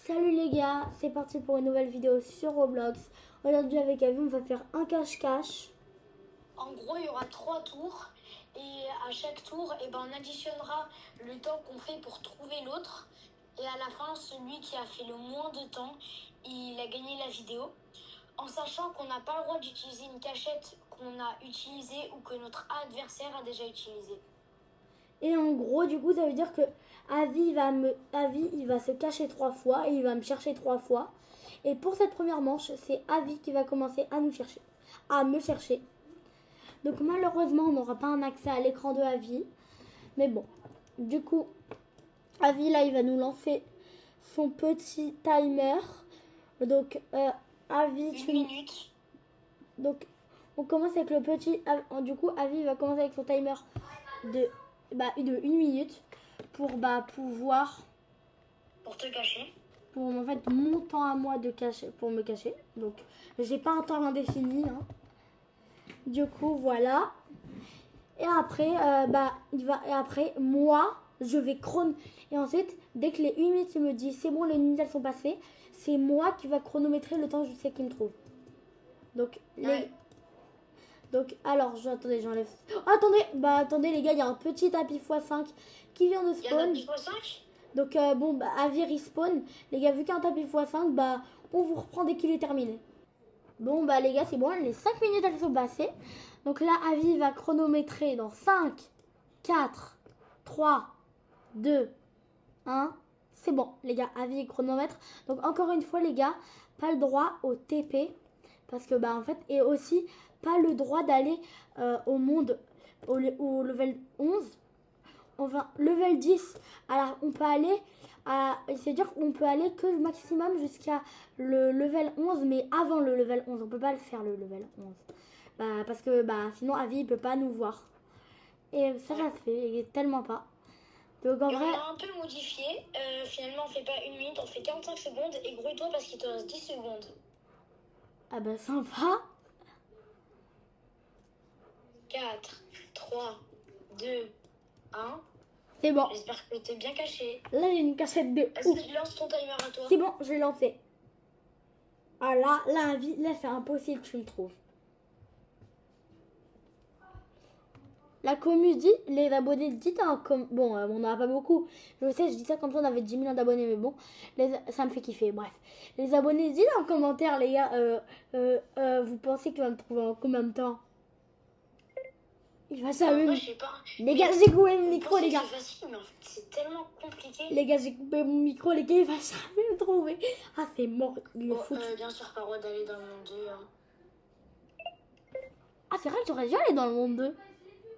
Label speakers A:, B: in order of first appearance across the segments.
A: Salut les gars, c'est parti pour une nouvelle vidéo sur Roblox. Aujourd'hui avec Avi, on va faire un cache-cache.
B: En gros, il y aura 3 tours et à chaque tour, on additionnera le temps qu'on fait pour trouver l'autre. Et à la fin, celui qui a fait le moins de temps, il a gagné la vidéo. En sachant qu'on n'a pas le droit d'utiliser une cachette qu'on a utilisée ou que notre adversaire a déjà utilisée.
A: Et en gros, du coup, ça veut dire que Avi il va se cacher 3 fois et il va me chercher 3 fois. Et pour cette première manche, c'est Avi qui va commencer à me chercher. Donc malheureusement, on n'aura pas un accès à l'écran de Avi. Mais bon, du coup, Avi là, il va nous lancer son petit timer. Donc, Avi,
B: Une minute.
A: Donc, on commence avec le petit. Du coup, Avi va commencer avec son timer de 1 minute pour pouvoir.
B: Pour te cacher.
A: Pour en fait mon temps à moi de cacher, pour me cacher. Donc, j'ai pas un temps indéfini. Hein. Du coup, voilà. Et après, et après, moi, je vais chrono. Et ensuite, dès que les 1 minute, il me dit c'est bon, les minutes elles sont passées, c'est moi qui va chronométrer le temps jusqu'à qu'il me trouve. Donc, alors, attendez, j'enlève. Oh, attendez, les gars, il y a un petit tapis x5 qui vient de spawn.
B: Il y a un tapis x5 ?
A: Donc, Avi respawn. Les gars, vu qu'il y a un tapis x5, on vous reprend dès qu'il est terminé. Bon, les gars, c'est bon, les 5 minutes, elles sont passées. Donc là, Avi va chronométrer dans 5, 4, 3, 2, 1. C'est bon, les gars, Avi chronomètre. Donc, encore une fois, les gars, pas le droit au TP. Parce que, en fait, et aussi, pas le droit d'aller au level 11. Enfin, level 10, alors on peut aller c'est-à-dire qu'on peut aller que le maximum jusqu'à le level 11, mais avant le level 11. On peut pas le faire le level 11. Parce que sinon, Avi, il peut pas nous voir. Et ça se fait tellement pas. Donc en vrai.
B: On a un peu modifié. Finalement, on fait pas 1 minute, on fait 45 secondes. Et grouille-toi parce qu'il te reste 10 secondes.
A: Ah sympa.
B: 4, 3, 2, 1.
A: C'est bon.
B: J'espère que t'es bien caché.
A: Là, j'ai une cachette de
B: ouf. Vas-y, lance ton timer à toi.
A: C'est bon, je l'ai lancé. Ah là, c'est impossible que tu me trouves. La commu dit, les abonnés dites bon, on n'en a pas beaucoup. Je sais, je dis ça comme ça, on avait 10 millions d'abonnés, mais bon, ça me fait kiffer. Bref, les abonnés dites en commentaire, les gars, vous pensez qu'il va me trouver en combien de temps? Il va savoir.
B: Je sais pas.
A: Les gars, j'ai coupé mon micro, les gars.
B: C'est facile, mais en fait, c'est tellement compliqué.
A: Les gars, j'ai coupé mon micro, les gars, il va jamais me trouver. Ah, c'est mort, il est foutu.
B: Bien sûr, pas le droit d'aller dans le monde 2. Hein.
A: Ah, c'est vrai que j'aurais dû aller dans le monde 2.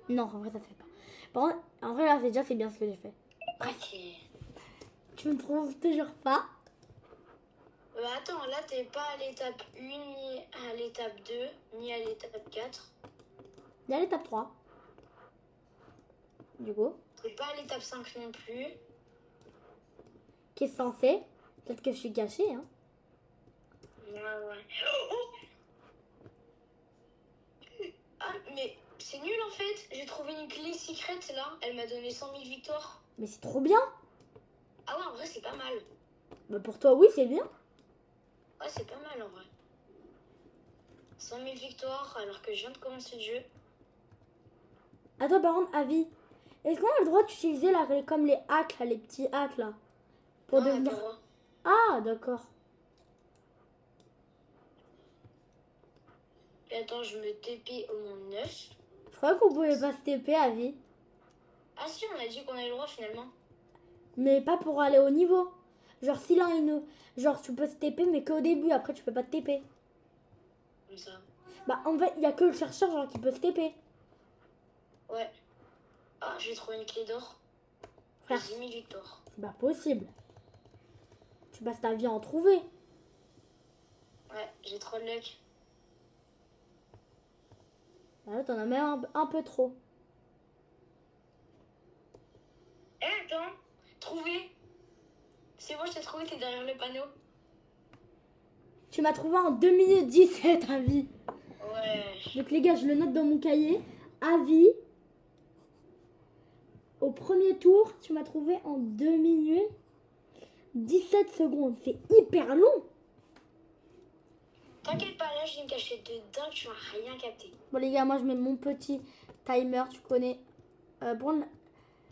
A: Non, en vrai, ça se fait pas. Par contre, en vrai, là, c'est bien ce que j'ai fait.
B: Ok.
A: Tu me trouves toujours pas?
B: Attends, là, t'es pas à l'étape 1, ni à l'étape 2, ni à l'étape 4.
A: Il y a l'étape 3. Du coup.
B: T'es pas à l'étape 5 non plus.
A: Qui est censé. Peut-être que je suis cachée, hein.
B: Ouais. Oh ah, mais c'est nul en fait. J'ai trouvé une clé secrète là. Elle m'a donné 100 000 victoires.
A: Mais c'est trop bien.
B: Ah ouais, en vrai, c'est pas mal.
A: Pour toi, oui, c'est bien.
B: Ouais, c'est pas mal en vrai. 100 000 victoires alors que je viens de commencer le jeu.
A: Attends, par contre, Avi, est-ce qu'on a le droit d'utiliser comme les hacks, là, les petits hacks là, pour devenir... Ah, d'accord.
B: Et attends, je me TP au monde 9.
A: Je croyais qu'on pouvait pas se TP, Avi.
B: Ah si, on a dit qu'on avait le droit finalement.
A: Mais pas pour aller au niveau. Genre, si là, genre, tu peux se TP, mais qu'au début, après, tu peux pas te TP.
B: Comme ça.
A: En fait, il y a que le chercheur, genre, qui peut se TP.
B: Ouais. Ah, j'ai trouvé une clé d'or.
A: Frère,
B: 10 000 victoires.
A: C'est pas possible. Tu passes ta vie à en trouver.
B: Ouais, j'ai trop de luck.
A: Là, t'en as même un peu trop.
B: Attends. Trouvé. C'est bon, je t'ai trouvé, t'es derrière le panneau.
A: Tu m'as trouvé en 2 minutes 17, Avi.
B: Ouais.
A: Donc les gars, je le note dans mon cahier. Avi, au premier tour, tu m'as trouvé en 2 minutes. 17 secondes, c'est hyper long.
B: T'inquiète pas, là j'ai une cachette de dingue, tu vas rien capter.
A: Bon les gars, moi je mets mon petit timer, tu connais. Bon,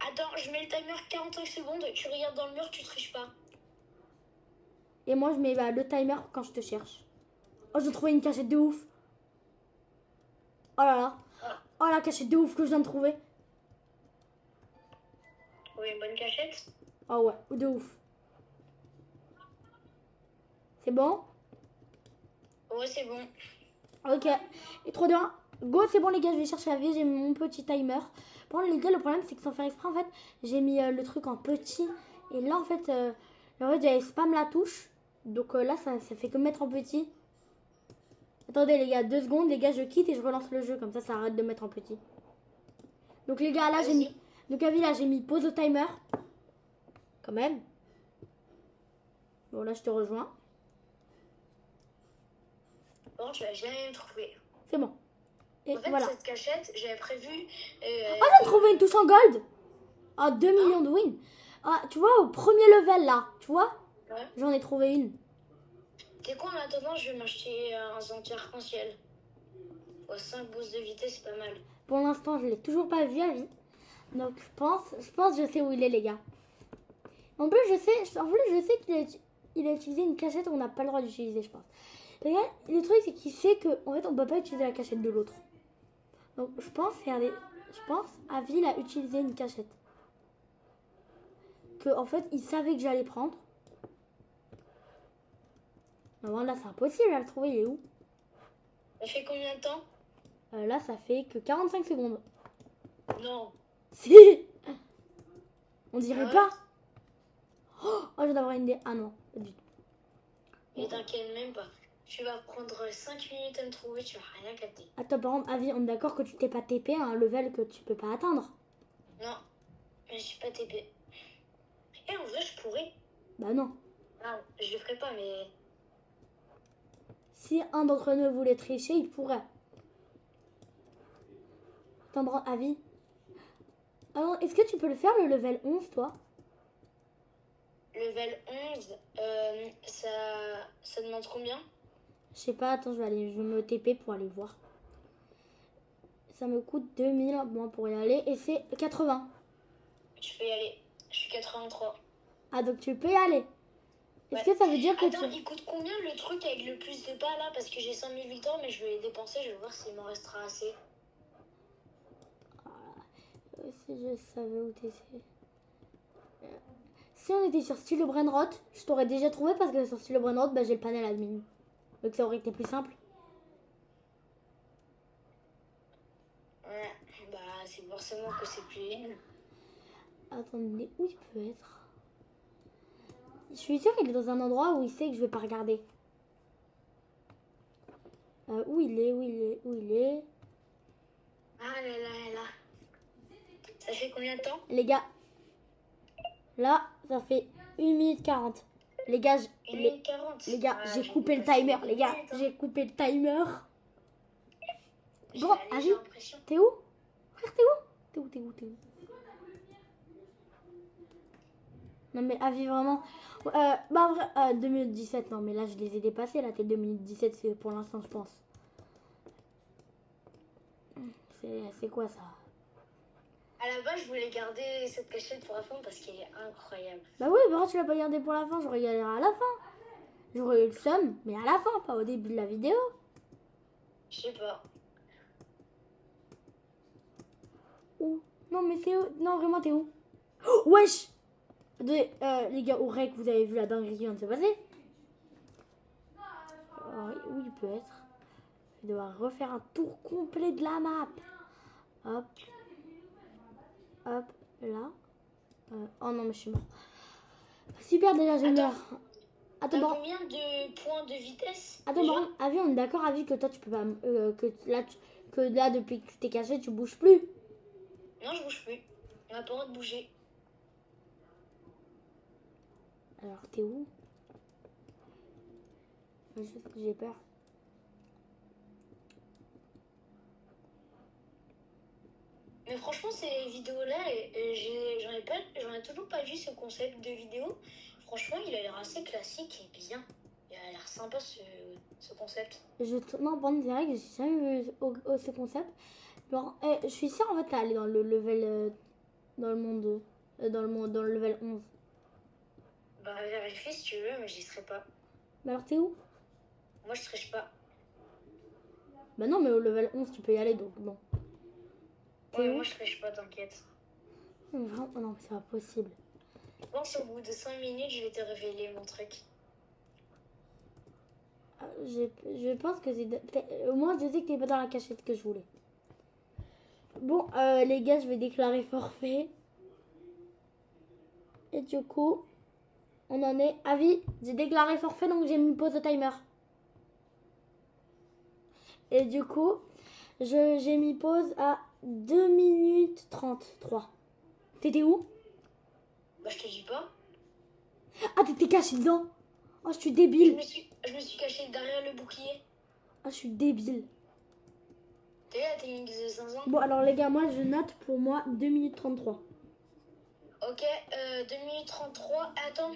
B: Attends, je mets le timer 45 secondes, tu regardes dans le mur, tu triches pas.
A: et moi je mets le timer quand je te cherche. Oh, j'ai trouvé une cachette de ouf. Oh là là. Oh la cachette de ouf que je viens de trouver.
B: Oui, une bonne cachette.
A: Oh ouais, de ouf. C'est bon?
B: Ouais, c'est bon.
A: Ok. Et trop bien. Go, c'est bon les gars, je vais chercher la vie. J'ai mis mon petit timer. Bon les gars, le problème c'est que sans faire exprès, en fait, j'ai mis le truc en petit. Et là, en fait, j'avais spam la touche. Donc là, ça fait que mettre en petit. Attendez les gars, 2 secondes. Les gars, je quitte et je relance le jeu. Comme ça arrête de mettre en petit. Donc les gars, là, j'ai mis... Donc Avi, là, j'ai mis pause au timer. Quand même. Bon, là, je te rejoins.
B: Bon, tu vas jamais me trouver.
A: C'est bon. Et
B: En fait,
A: voilà.
B: cette cachette, j'avais prévu...
A: Oh, j'ai trouvé une touche en gold. Ah, 2 millions de wins. Ah, tu vois, au premier level, là. Tu vois?
B: Ouais.
A: J'en ai trouvé une.
B: C'est quoi en attendant, je vais m'acheter un zanti arc-en-ciel. 5 boosts de vitesse, c'est pas mal.
A: Pour l'instant, je l'ai toujours pas vu, Avi. Donc, je pense que je sais où il est, les gars. En plus, je sais qu'il a utilisé une cachette qu'on n'a pas le droit d'utiliser, je pense. Les gars, le truc, c'est qu'il sait qu'en fait, on peut pas utiliser la cachette de l'autre. Donc, je pense, regardez, Avi, il a utilisé une cachette. Que, en fait, il savait que j'allais prendre. Non, là, c'est impossible à le trouver, il est où?
B: Ça fait combien de temps?
A: Là, ça fait que 45 secondes.
B: Non.
A: Si. On dirait
B: ouais.
A: pas. Oh, je viens d'avoir une idée. Ah non, pas du tout.
B: Et t'inquiète même pas. Tu vas prendre 5 minutes à me trouver, tu vas rien capter.
A: Attends, par contre, Avi, on est d'accord que tu t'es pas TP à un level que tu peux pas atteindre?
B: Non, je suis pas TP. Et en vrai, je pourrais.
A: Bah non.
B: Non, je le ferai pas, mais...
A: Si un d'entre nous voulait tricher, il pourrait. Attends, Avi. Alors, est-ce que tu peux le faire le level 11, toi?
B: Level 11, ça demande combien?
A: Je sais pas, attends, je vais me TP pour aller voir. Ça me coûte 2000 moi pour y aller et c'est 80.
B: Je peux y aller. Je suis 83.
A: Ah, donc tu peux y aller. Est-ce que ça veut dire que
B: Attends, il coûte combien le truc avec le plus de pas là? Parce que j'ai 5000 victoires, mais je vais les dépenser. Je vais voir s'il m'en restera assez.
A: Si je savais où t'es. Si on était sur Style Brainrot, je t'aurais déjà trouvé parce que sur Style Brainrot, bah, j'ai le panel admin. Donc ça aurait été plus simple.
B: Ouais, bah c'est forcément que c'est plus...
A: Attendez, où il peut être? Je suis sûre qu'il est dans un endroit où il sait que je vais pas regarder. Où il est?
B: Ah là là là. Ça fait combien de temps?
A: Les gars, là, ça fait 1 minute 40. Les gars,
B: 1 minute 40.
A: Les gars, j'ai coupé le timer. Les gars, j'ai coupé le timer. Bon, Avi, t'es où? Frère, t'es où? T'es où? Non mais Avi, vraiment. Bah en vrai, 2 minutes 17, non mais là je les ai dépassés. Là, t'es 2 minutes 17, c'est pour l'instant, je pense. C'est quoi ça?
B: À la base, je voulais garder cette cachette pour la fin parce qu'elle est incroyable.
A: Bah oui, pourquoi tu l'as pas gardé pour la fin? J'aurais galéré à la fin. J'aurais eu le seum, mais à la fin, pas au début de la vidéo.
B: Je sais pas.
A: Où? Non mais c'est où? Non, vraiment, t'es où? Oh, wesh! Les gars, au rec, vous avez vu la dinguerie qui vient de se passer? Où il peut être? Je vais devoir refaire un tour complet de la map. Hop. Hop, là. Oh non, mais je suis mort. Super, déjà, je meurs.
B: Attends, t'as combien de points de vitesse?
A: Attends, bon, Avi, on est d'accord, Avi, que toi, tu peux pas... que là, depuis que tu t'es caché, tu bouges plus.
B: Non, je bouge plus. On n'a pas le droit de bouger.
A: Alors, t'es où? J'ai peur.
B: Mais franchement, ces vidéos-là, j'en ai toujours pas vu ce concept de vidéo. Franchement, il a l'air assez classique et bien. Il a l'air sympa ce concept.
A: Non, bon, c'est vrai que j'ai jamais vu ce concept. Genre, je suis sûre en fait t'es allé dans le level dans le monde dans le level 11.
B: Bah vérifie si tu veux, mais j'y serai pas.
A: Bah alors t'es où?
B: Moi je triche pas.
A: Bah non, mais au level 11 tu peux y aller donc bon.
B: Ouais, moi je triche pas, t'inquiète.
A: Vraiment, non, mais c'est pas possible.
B: Je pense qu'au bout de 5 minutes, je vais te révéler mon truc.
A: Je pense que au moins je sais que t'es pas dans la cachette que je voulais. Bon, les gars, je vais déclarer forfait. Et du coup, on en est. Avis, j'ai déclaré forfait donc j'ai mis pause au timer. Et du coup, j'ai mis pause à 2 minutes 33. T'étais où?
B: Bah je te dis pas.
A: Ah, t'étais caché dedans. Oh, je suis débile.
B: Je me suis cachée derrière le bouclier.
A: Ah, je suis débile.
B: T'es là, t'es une de 500.
A: Bon, alors les gars, moi je note pour moi 2 minutes 33.
B: Ok, 2 minutes 33. Attends.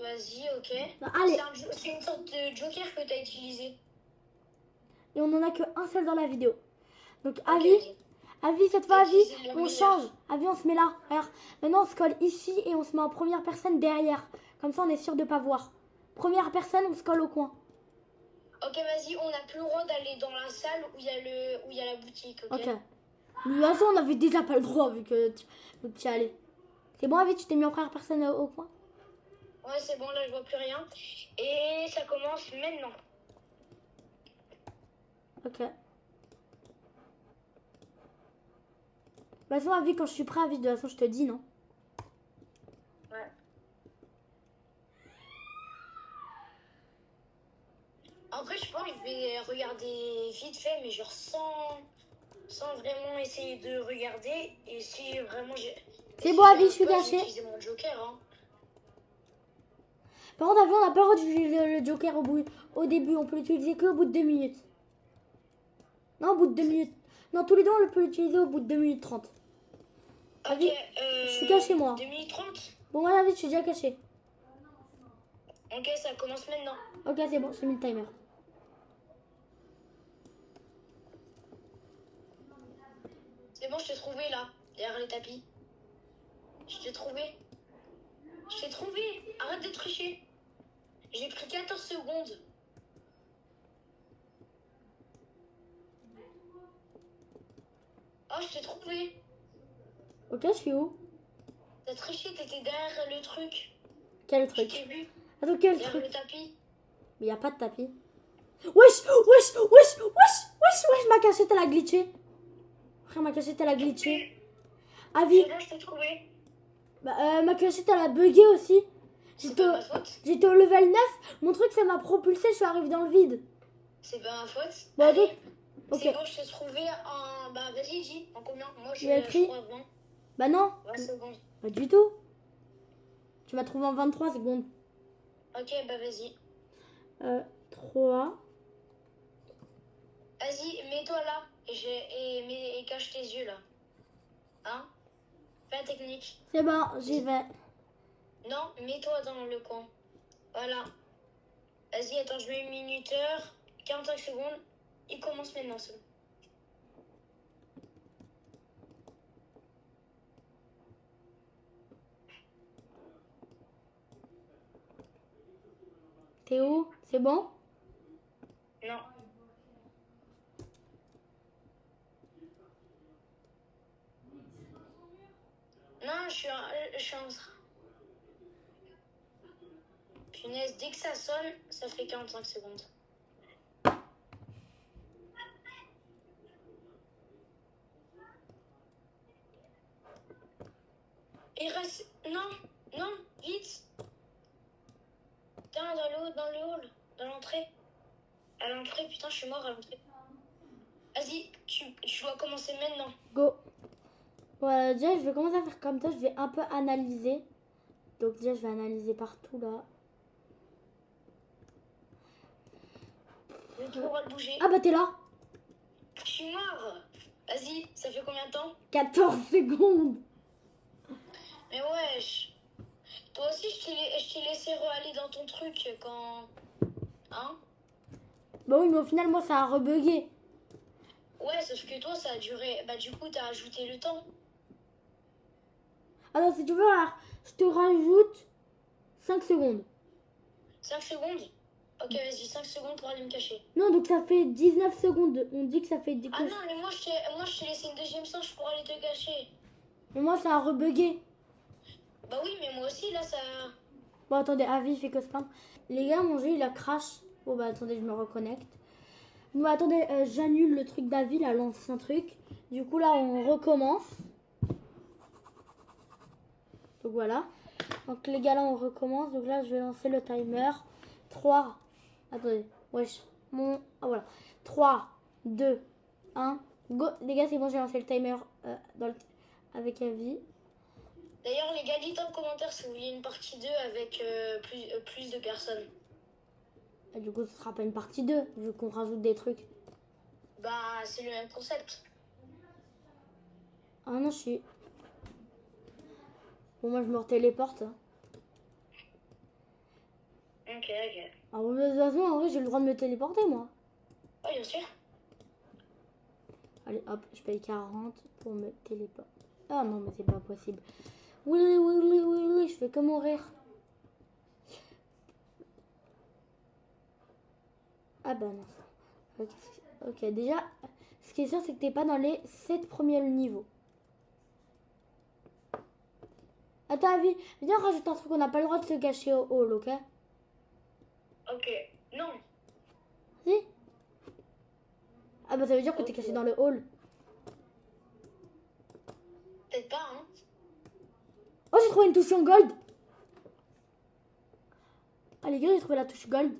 B: Vas-y, ok.
A: Bah, allez.
B: C'est une sorte de joker que t'as utilisé.
A: Et on en a que un seul dans la vidéo. Donc,
B: Ok,
A: avis,
B: vas-y.
A: avis, cette fois, avis,
B: utilisé le
A: on
B: meilleur.
A: change. Avis, on se met là. Regarde. Maintenant, on se colle ici et on se met en première personne derrière. Comme ça, on est sûr de pas voir. Première personne, on se colle au coin.
B: Ok, vas-y, on n'a plus le droit d'aller dans la salle où il y a la boutique, ok?
A: Ok. De toute façon, on avait déjà pas le droit vu que tu y allais. C'est bon, avis, tu t'es mis en première personne au coin?
B: Ouais, c'est bon, là, je vois plus rien. Et ça commence maintenant.
A: Ok. De toute façon, avis, quand je suis prêt, avis, de toute façon, je te dis, non?
B: Ouais. Après, je pense que je vais regarder vite fait, mais genre sans vraiment essayer de regarder. Et si vraiment j'ai...
A: C'est
B: si
A: bon, avis, je suis
B: j'arrive pas,
A: caché.
B: je vais utiliser mon joker, hein.
A: Par contre, avis, on n'a pas le droit d'utiliser le joker au début. On peut l'utiliser qu'au bout de 2 minutes. Non, au bout de 2 minutes. Non, tous les deux, on peut l'utiliser au bout de 2 minutes 30. Avis,
B: Ok,
A: je suis caché, moi.
B: 2 minutes 30.
A: Bon, moi, avis, je suis déjà caché.
B: Ok, ça commence maintenant.
A: Ok, c'est bon, j'ai mis le timer.
B: C'est bon, je t'ai trouvé là, derrière les tapis. Je t'ai trouvé. Je t'ai trouvé. Arrête de tricher. J'ai pris 14 secondes. Oh, je t'ai trouvé.
A: Ok, je suis où?
B: T'as triché, t'étais derrière le truc.
A: Quel
B: Je
A: truc?
B: t'ai vu.
A: Attends, quel
B: Derrière
A: truc?
B: le tapis.
A: Mais y a pas de tapis. Wesh, ma cachette, elle a glitché. Frère, ma cachette, elle a glitché. Avis,
B: C'est bon, je t'ai trouvé.
A: ma cachette, elle a bugué aussi.
B: C'est pas ma faute.
A: J'étais au level 9. Mon truc, ça m'a propulsé. Je suis arrivée dans le vide.
B: C'est pas ma faute.
A: Bon,
B: Allez.
A: ok.
B: C'est bon, je t'ai trouvé en... Bah, vas-y, dis. En combien? Moi,
A: Il a écrit.
B: je crois 20.
A: Bah non.
B: 20 secondes.
A: Pas du tout. Tu m'as trouvé en 23 secondes.
B: Ok, bah, vas-y.
A: 3.
B: Vas-y, mets-toi là. Et cache tes yeux là. Hein? Fais la technique.
A: C'est bon, j'y vais.
B: Non, mets-toi dans le coin. Voilà. Vas-y, attends, je mets une minuteur. 45 secondes. Il commence maintenant, c'est bon.
A: T'es où? C'est bon?
B: Non. Non, je suis en... Punaise, dès que ça sonne, ça fait 45 secondes. Il reste... Non, non, vite. Putain, dans le hall, dans l'entrée. À l'entrée, putain, je suis mort à l'entrée. Vas-y, tu dois commencer maintenant.
A: Go. Ouais, déjà, je vais commencer à faire comme ça. Je vais un peu analyser. Donc, déjà, je vais analyser partout là.
B: Tu pourras le bouger.
A: Ah, bah, t'es là.
B: Je suis mort. Vas-y, ça fait combien de temps?
A: 14 secondes.
B: Mais wesh. Toi aussi, je t'ai laissé aller dans ton truc quand... Hein?
A: Bah oui, mais au final, moi, ça a rebugué.
B: Ouais, sauf que toi, ça a duré... Bah du coup, t'as ajouté le temps.
A: Alors, si tu veux, alors, je te rajoute 5 secondes.
B: 5 secondes? Ok, vas-y, 5 secondes pour aller me cacher.
A: Non, donc ça fait 19 secondes. On dit que ça fait...
B: Ah non, mais moi, je t'ai laissé une deuxième chance pour aller te cacher.
A: Mais moi, ça a rebugué.
B: Bah oui, mais moi aussi, là, ça...
A: Bon, attendez, Avi, il fait que se plaindre. Les gars, mon jeu, il a crash. Bon, bah, attendez, je me reconnecte. Bon, bah, attendez, j'annule le truc d'Avi, là, l'ancien truc. Du coup, là, on recommence. Donc, voilà. Donc, les gars, là, on recommence. Donc, là, je vais lancer le timer. 3. Attendez, wesh. Ah, voilà. 3, 2, 1. Go. Les gars, c'est bon, j'ai lancé le timer avec Avi.
B: D'ailleurs, les gars, dites en commentaire si vous voulez une partie 2 avec plus de personnes.
A: Et du coup, ce sera pas une partie 2, vu qu'on rajoute des trucs.
B: Bah, c'est le même concept.
A: Ah non, je suis... Bon, moi, je me téléporte.
B: Ok, ok.
A: Alors, de toute façon, en vrai, j'ai le droit de me téléporter, moi.
B: Ouais, bien sûr.
A: Allez, hop, je paye 40 pour me téléporter. Ah non, mais c'est pas possible. Oui, oui, oui, oui, oui, je fais que mourir. Ah bah non. Ok, ok, déjà, ce qui est sûr, c'est que t'es pas dans les 7 premiers niveaux. Attends, viens, on rajoute un truc, on n'a pas le droit de se cacher au hall, ok?
B: Ok. Non.
A: Si? Ah bah ça veut dire que t'es
B: Ok.
A: caché dans le hall.
B: Peut-être pas, hein.
A: Oh, j'ai trouvé une touche en gold. Ah les gars, j'ai trouvé la touche gold.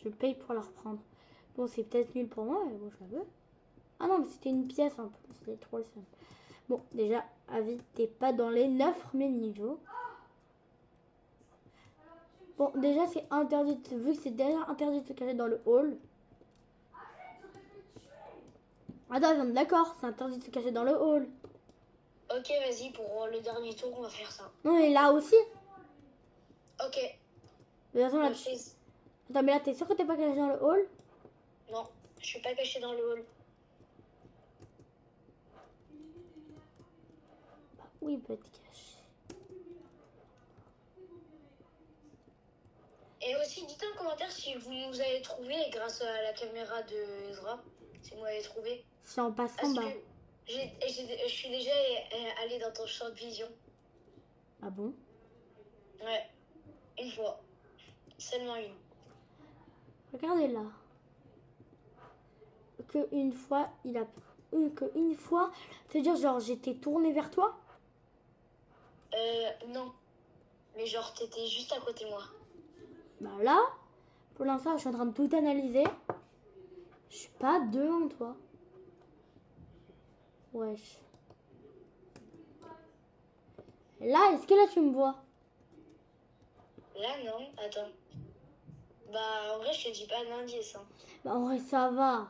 A: Je paye pour la reprendre. Bon, c'est peut-être nul pour moi, mais bon, je la veux. Ah non, mais c'était une pièce un peu. C'était trop le seum. Bon, déjà, Avi, t'es pas dans les 9 premiers niveaux. Bon, déjà, c'est interdit. Vu que c'est déjà interdit de se cacher dans le hall. Attends, d'accord, c'est interdit de se cacher dans le hall.
B: Ok, vas-y, pour le dernier tour, on va faire ça.
A: Non, mais là aussi.
B: Ok.
A: De toute façon, là,
B: On fait-
A: attends, mais là, t'es sûr que t'es pas caché dans le hall?
B: Non, je suis pas caché dans le hall.
A: Bah oui, il peut être caché.
B: Et aussi, dites en commentaire si vous nous avez trouvé grâce à la caméra de Ezra. Si vous m'avez trouvé.
A: Si en passant,
B: Parce
A: bah...
B: que je suis déjà allée dans ton champ de vision.
A: Ah bon?
B: Ouais, une fois. Seulement une.
A: Regardez là. Que une fois, il a... que une fois, c'est-à-dire genre j'étais tournée vers toi?
B: Non. Mais genre, t'étais juste à côté de moi.
A: Bah là, pour l'instant, je suis en train de tout analyser. Je suis pas devant toi. Wesh. Là, est-ce que là tu me vois?
B: Là, non. Attends. Bah, en vrai, je te dis pas d'indice. Hein.
A: Bah en vrai, ça va.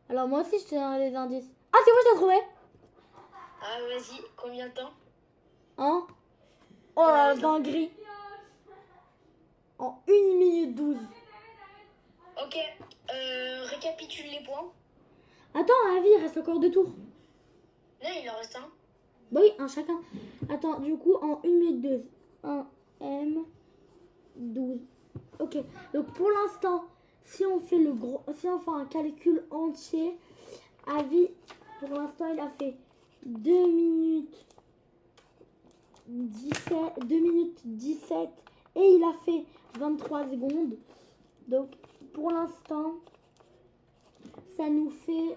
A: Alors moi aussi, je te donnerai des indices. Ah, c'est moi, je t'ai trouvé.
B: Ah, vas-y. Combien de temps?
A: Hein? Oh la dinguerie. En 1 minute 12.
B: Ok. Récapitule les points.
A: Attends, Avi, il reste encore 2 tours.
B: Là, il en reste un.
A: Bah oui, un chacun. Attends, du coup, en 1 minute 12. 1 M 12. Ok, donc pour l'instant, si on fait si on fait un calcul entier, Avi, pour l'instant, il a fait 2 minutes 17, 2 minutes 17 et il a fait 23 secondes. Donc, pour l'instant, ça nous fait...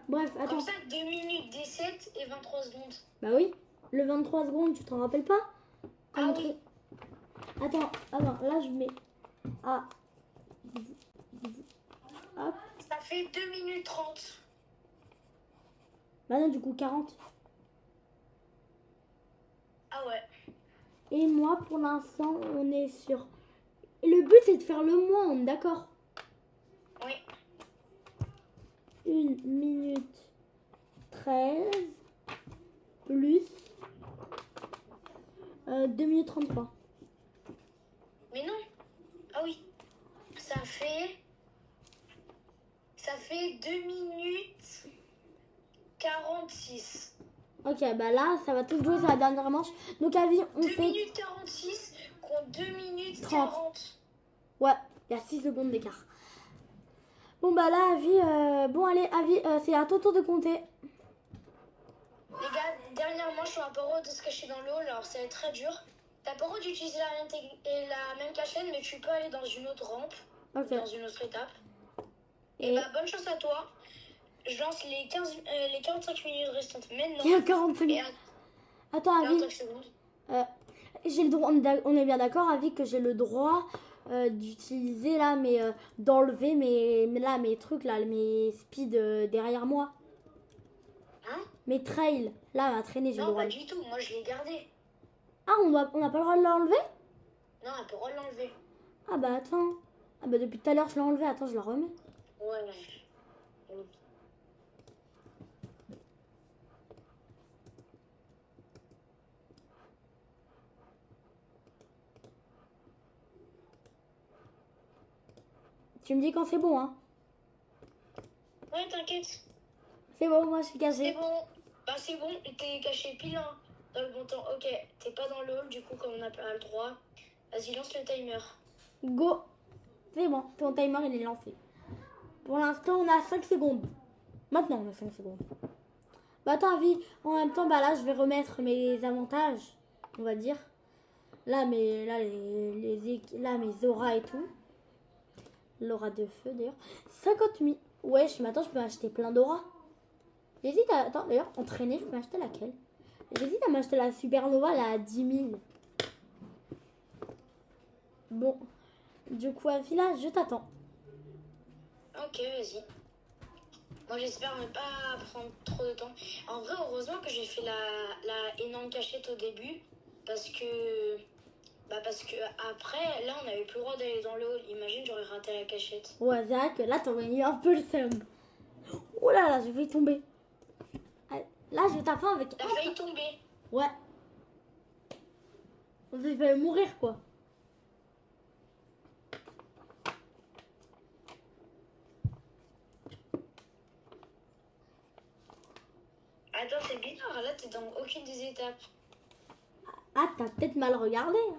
A: Bref, attends.
B: Comme ça, 2 minutes 17 et 23 secondes.
A: Bah oui, le 23 secondes, tu t'en rappelles pas?
B: Ah oui.
A: Attends, là je mets... Ah. Hop.
B: Ça fait 2 minutes 30.
A: Bah non, du coup, 40.
B: Ah ouais.
A: Et moi, pour l'instant, on est sur... Et le but, c'est de faire le moins, on est d'accord?
B: Oui.
A: 1 minute 13 plus 2 minutes 33.
B: Mais non. Ah oui. Ça fait 2 minutes 46.
A: Ok, bah là, ça va tout jouer sur la dernière manche. Donc, Avi, on
B: 2
A: fait...
B: minutes 46 contre 2 minutes
A: 30.
B: 40.
A: Ouais, il y a 6 secondes d'écart. Bon, bah là, Avi... Bon, allez, Avi, c'est à ton tour de compter.
B: Les gars, dernièrement, je suis un peu heureux de se cacher dans l'eau, alors ça va être très dur. T'as pas le droit d'utiliser la même cachette, mais tu peux aller dans une autre rampe,
A: Ok.
B: dans une autre étape.
A: Et
B: Et bah, bonne chance à toi. Je lance les 45 minutes restantes maintenant.
A: il y a 45
B: Et
A: minutes. Attends, Avi,
B: 45 secondes.
A: j'ai le droit, on est bien d'accord, Avi, que j'ai le droit d'utiliser là, d'enlever mes trucs là, mes speed derrière moi.
B: Hein?
A: Mes trails, là, à traîner, j'ai le
B: Non,
A: droit.
B: pas du tout. Moi, je l'ai gardé.
A: Ah, on n'a pas le droit de l'enlever?
B: Non, on a pas le droit de l'enlever.
A: Ah bah attends. Ah bah depuis tout à l'heure, je l'ai enlevé. Attends, je la remets.
B: Ouais.
A: Tu me dis quand c'est bon, hein.
B: Ouais, t'inquiète.
A: C'est bon, moi je suis
B: C'est
A: cachée.
B: bon. Bah, c'est bon. T'es caché pile hein, dans le bon temps. Ok, t'es pas dans le hall, du coup, comme on n'a pas le droit. Vas-y, lance le timer.
A: Go. C'est bon, ton timer il est lancé. Pour l'instant, on a 5 secondes. Maintenant, on a 5 secondes. Bah attends, Avi, en même temps, bah là, je vais remettre mes avantages, on va dire. Là, mes auras et tout. L'aura de feu, d'ailleurs. 50 000. Ouais, maintenant, je peux acheter plein d'auras. J'hésite à... Attends, d'ailleurs, entraîner, je peux acheter laquelle? J'hésite à m'acheter la supernova, là, à 10 000. Bon. Du coup, Avi, là, je t'attends.
B: Ok, vas-y. Moi, j'espère ne pas prendre trop de temps. En vrai, heureusement que j'ai fait la énorme cachette au début. Parce que après, là, on n'avait plus le droit d'aller dans le hall. Imagine, j'aurais raté la cachette.
A: Ouais, c'est vrai que là, t'aurais eu un peu le seum. Oh là là, je vais tomber. Là, je tape avec...
B: T'as failli tomber.
A: Ouais. On s'est fait mourir, quoi.
B: Attends, c'est bizarre. Là, t'es dans aucune des étapes.
A: Ah, t'as peut-être mal regardé. Hein.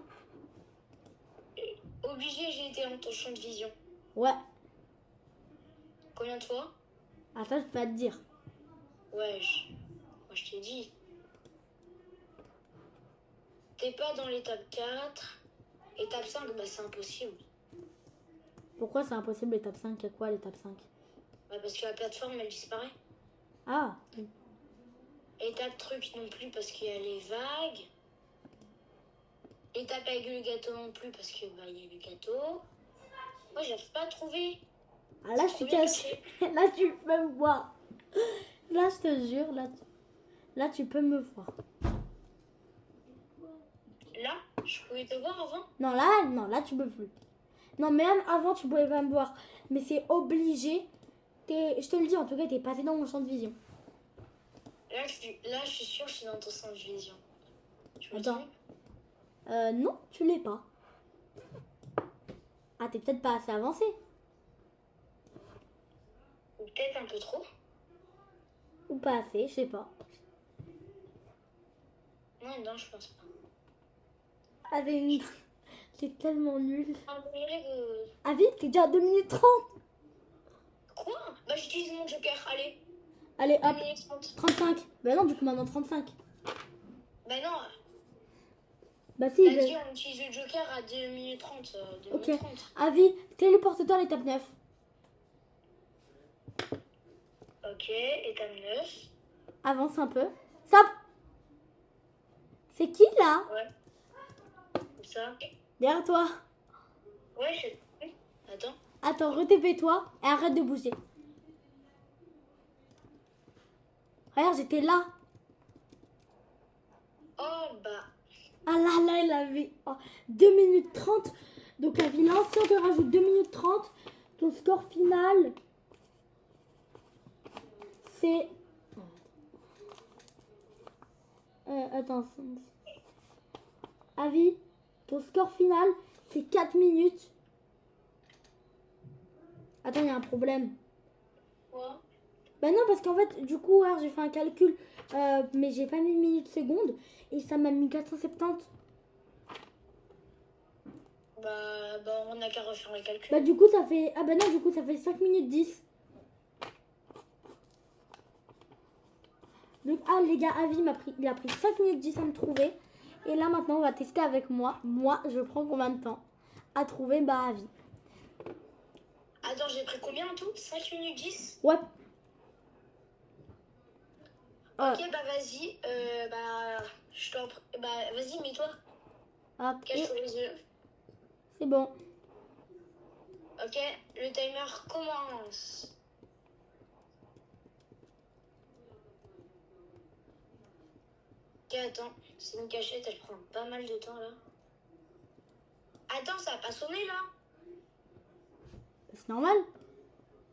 B: Obligé, j'ai été dans ton champ de vision.
A: Ouais.
B: Combien de fois?
A: Attends, je peux pas te dire.
B: Ouais, moi, je t'ai dit. T'es pas dans l'étape 4. Étape 5, bah, c'est impossible.
A: Pourquoi c'est impossible l'étape 5? Il y a quoi l'étape 5?
B: Bah, parce que la plateforme, elle disparaît.
A: Ah.
B: Étape truc non plus parce qu'il y a les vagues. Étape avec le gâteau non plus parce que bah il y a le gâteau. Moi j'arrive pas à trouver.
A: Ah là, je suis cachée. Là, tu peux me voir. Là, je te jure, là, tu peux me voir.
B: Là, je pouvais te voir avant.
A: Non, là, tu peux plus. Non, même avant, tu pouvais pas me voir. Mais c'est obligé. Je te le dis, en tout cas, t'es passé dans mon champ de vision.
B: Là, je suis sûre que je suis dans ton centre de vision. Tu me
A: Attends.
B: trompes?
A: Non, tu l'es pas. Ah, t'es peut-être pas assez avancé.
B: Ou peut-être un peu trop.
A: Ou pas assez, je sais pas.
B: Non, je pense pas.
A: Avec c'est tellement nul.
B: On dirait que...
A: Ah vite, t'es déjà à 2 minutes 30.
B: Quoi? Bah j'utilise mon joker, allez.
A: Allez,
B: 2
A: hop,
B: minutes 30.
A: 35. Bah non, du coup, maintenant 35.
B: Bah non,
A: Bah si,
B: t'as dit on utilise le joker à 2 minutes 30. 2
A: ok.
B: minutes 30.
A: Avis, téléporte-toi à l'étape 9.
B: Ok, étape 9.
A: Avance un peu. Stop. C'est qui là?
B: Ouais. Comme ça.
A: Derrière toi.
B: Ouais, je... Attends.
A: Attends, retépé-toi et arrête de bouger. Regarde, j'étais là.
B: Oh bah.
A: Ah là, il avait 2 minutes 30. Donc, Avis, là, si on te rajoute 2 minutes 30, ton score final, c'est... Attends. Avis, ton score final, c'est 4 minutes. Attends, il y a un problème.
B: Quoi?
A: Bah non, parce qu'en fait, du coup, j'ai fait un calcul, mais j'ai pas mis minutes secondes, et ça m'a mis 470.
B: Bah, on n'a qu'à refaire le calcul.
A: Bah du coup, ça fait... Ah bah non, du coup, ça fait 5 minutes 10. Donc, les gars, Avi, il a pris 5 minutes 10 à me trouver. Et là, maintenant, on va tester avec moi. Moi, je prends combien de temps à trouver Avi?
B: Attends, j'ai pris combien en tout? 5 minutes 10?
A: Ouais.
B: Ok, bah vas-y. Je t'en prie. Bah, vas-y, mets-toi.
A: Ok,
B: Cache-toi les yeux.
A: c'est bon.
B: Ok, le timer commence. Ok, attends. C'est une cachette, elle prend pas mal de temps là. Attends, ça a pas sonné là?
A: C'est normal.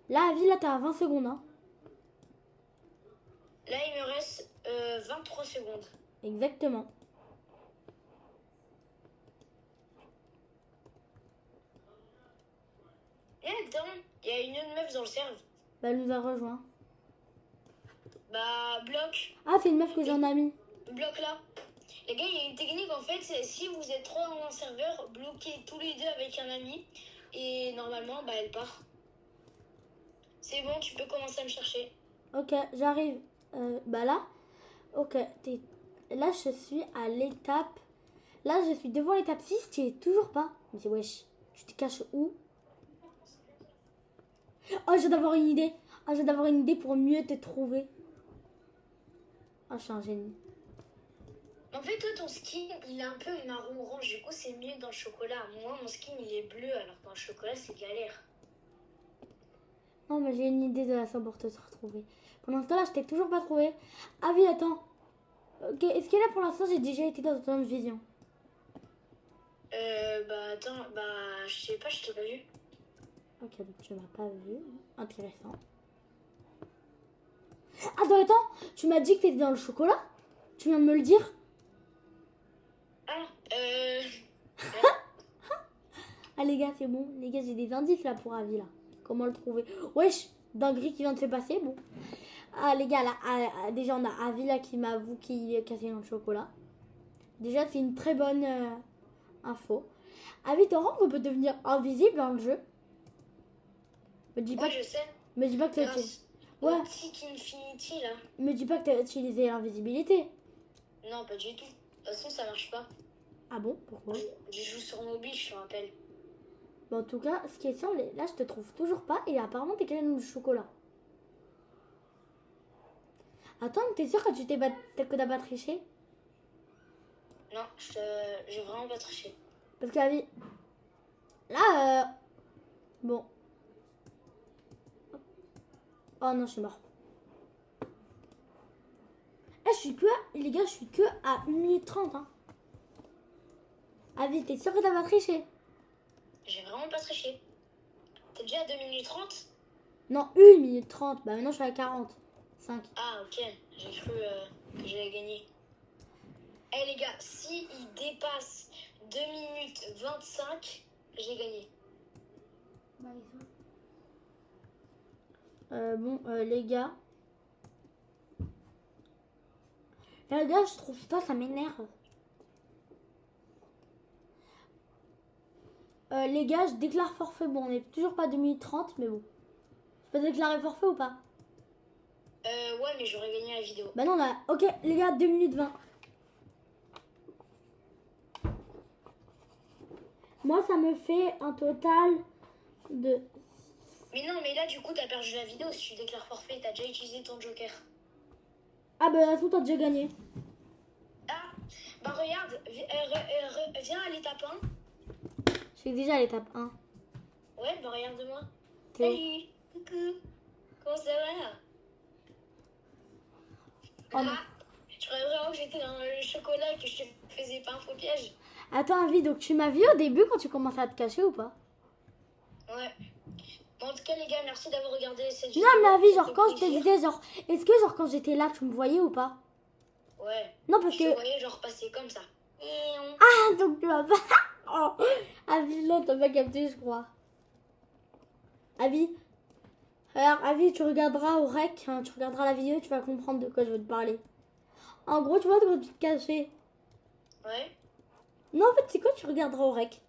A: Là, Avi, là, t'as 20 secondes. Hein.
B: Là, il me reste 23 secondes.
A: Exactement.
B: Et attends, il y a une autre meuf dans le serve.
A: Bah, elle nous a rejoint.
B: Bah, bloc.
A: Ah, c'est une meuf que j'en ai mis.
B: Bloc là. Les gars, il y a une technique en fait, c'est si vous êtes trois dans un serveur, bloquez tous les deux avec un ami. Et normalement, bah, elle part. C'est bon, tu peux commencer à me chercher.
A: Ok, j'arrive. Bah là, ok, là je suis à l'étape. Là je suis devant l'étape 6, tu es toujours pas. Mais c'est wesh, tu te caches où? Oh, j'ai d'avoir une idée. Oh, j'ai d'avoir une idée pour mieux te trouver. Oh, je suis un génie.
B: En fait, toi, ton skin, il est un peu marron-orange. Du coup, c'est mieux dans le chocolat. Moi, mon skin, il est bleu, alors que dans le chocolat, c'est galère.
A: Non, mais j'ai une idée de la façon pour te retrouver. Pendant ce temps-là, je t'ai toujours pas trouvé. Ah oui, attends. Ok, est-ce que là pour l'instant j'ai déjà été dans ton vision?
B: Bah, attends, bah, je sais pas, je t'ai pas vu.
A: Ok, donc tu m'as pas vu. Intéressant. Attends, tu m'as dit que t'étais dans le chocolat? Tu viens de me le dire?
B: Ah,
A: Ah les gars, c'est bon. Les gars, j'ai des indices là pour Avi là. Comment le trouver? Wesh, dinguerie qui vient de se passer, bon. Ah les gars, là, déjà on a Avi là qui m'avoue qu'il est cassé dans le chocolat. Déjà, c'est une très bonne info. Avi, t'en rends qu'on peut devenir invisible dans le jeu? Me dis pas,
B: ouais, je sais.
A: me dis pas que t'as
B: Grâce
A: Ouais.
B: au Tic Infinity, là.
A: Me dis pas que t'as utilisé l'invisibilité.
B: Non, pas du tout. De toute façon, ça marche pas.
A: Ah bon? Pourquoi?
B: Je joue sur mobile, je te rappelle.
A: Bon, en tout cas, ce qui est sûr, là, je te trouve toujours pas. Et apparemment, t'es quelqu'un de chocolat. Attends, t'es sûr que que t'as pas triché?
B: Non, j'ai vraiment pas triché.
A: Parce que la vie... Là, bon. Oh non, je suis mort. Eh, je suis que... Les gars, je suis que à 1 minute 30, hein. Ah, vite, t'es sûr que t'as pas triché?
B: J'ai vraiment pas triché. T'es déjà à 2 minutes 30?
A: Non, 1 minute 30. Bah maintenant, je suis à 45.
B: Ah, ok. J'ai cru que j'allais gagner. Eh les gars, si il dépasse 2 minutes 25, j'ai gagné.
A: Bon, les gars. Les gars, je trouve pas, ça m'énerve. Les gars, je déclare forfait. Bon, on n'est toujours pas à 2 minutes 30, mais bon. Je peux déclarer forfait ou pas?
B: Ouais, mais j'aurais gagné la vidéo.
A: Bah non, on a... Ok, les gars, 2 minutes 20. Moi, ça me fait un total de...
B: Mais non, mais là, du coup, t'as perdu la vidéo si tu déclares forfait. T'as déjà utilisé ton joker.
A: Ah bah, de toute façon, t'as déjà gagné.
B: Ah, bah regarde, viens à l'étape 1.
A: Je suis déjà à l'étape 1.
B: Ouais, bah regarde-moi.
A: T'es où?
B: Salut, coucou. Comment ça va?
A: Oh non.
B: Je croyais vraiment que j'étais dans le chocolat et que je te faisais pas un faux piège.
A: Attends, Avi, donc tu m'as vu au début quand tu commençais à te cacher ou pas?
B: Ouais. Bon, en tout cas, les gars, merci d'avoir regardé cette
A: Non,
B: vidéo.
A: mais Avi,
B: Ça
A: genre
B: fait
A: quand je te
B: plaisir.
A: disais, genre, est-ce que genre quand j'étais là, tu me voyais ou pas?
B: Ouais.
A: Non, parce
B: Je te
A: que...
B: voyais genre passer comme ça.
A: Ah, donc tu vas pas... Oh, Avi, non, t'as pas capté, je crois. Avi, alors, Avi, tu regarderas au rec, hein, tu regarderas la vidéo, tu vas comprendre de quoi je veux te parler. En gros, tu vois, quand tu te cachais.
B: Ouais.
A: Non, en fait, c'est quoi, tu regarderas au rec.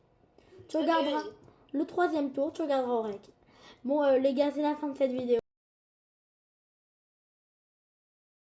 A: Tu
B: Ok,
A: regarderas
B: vas-y.
A: le 3e tour, tu regarderas au rec. Bon, les gars, c'est la fin de cette vidéo.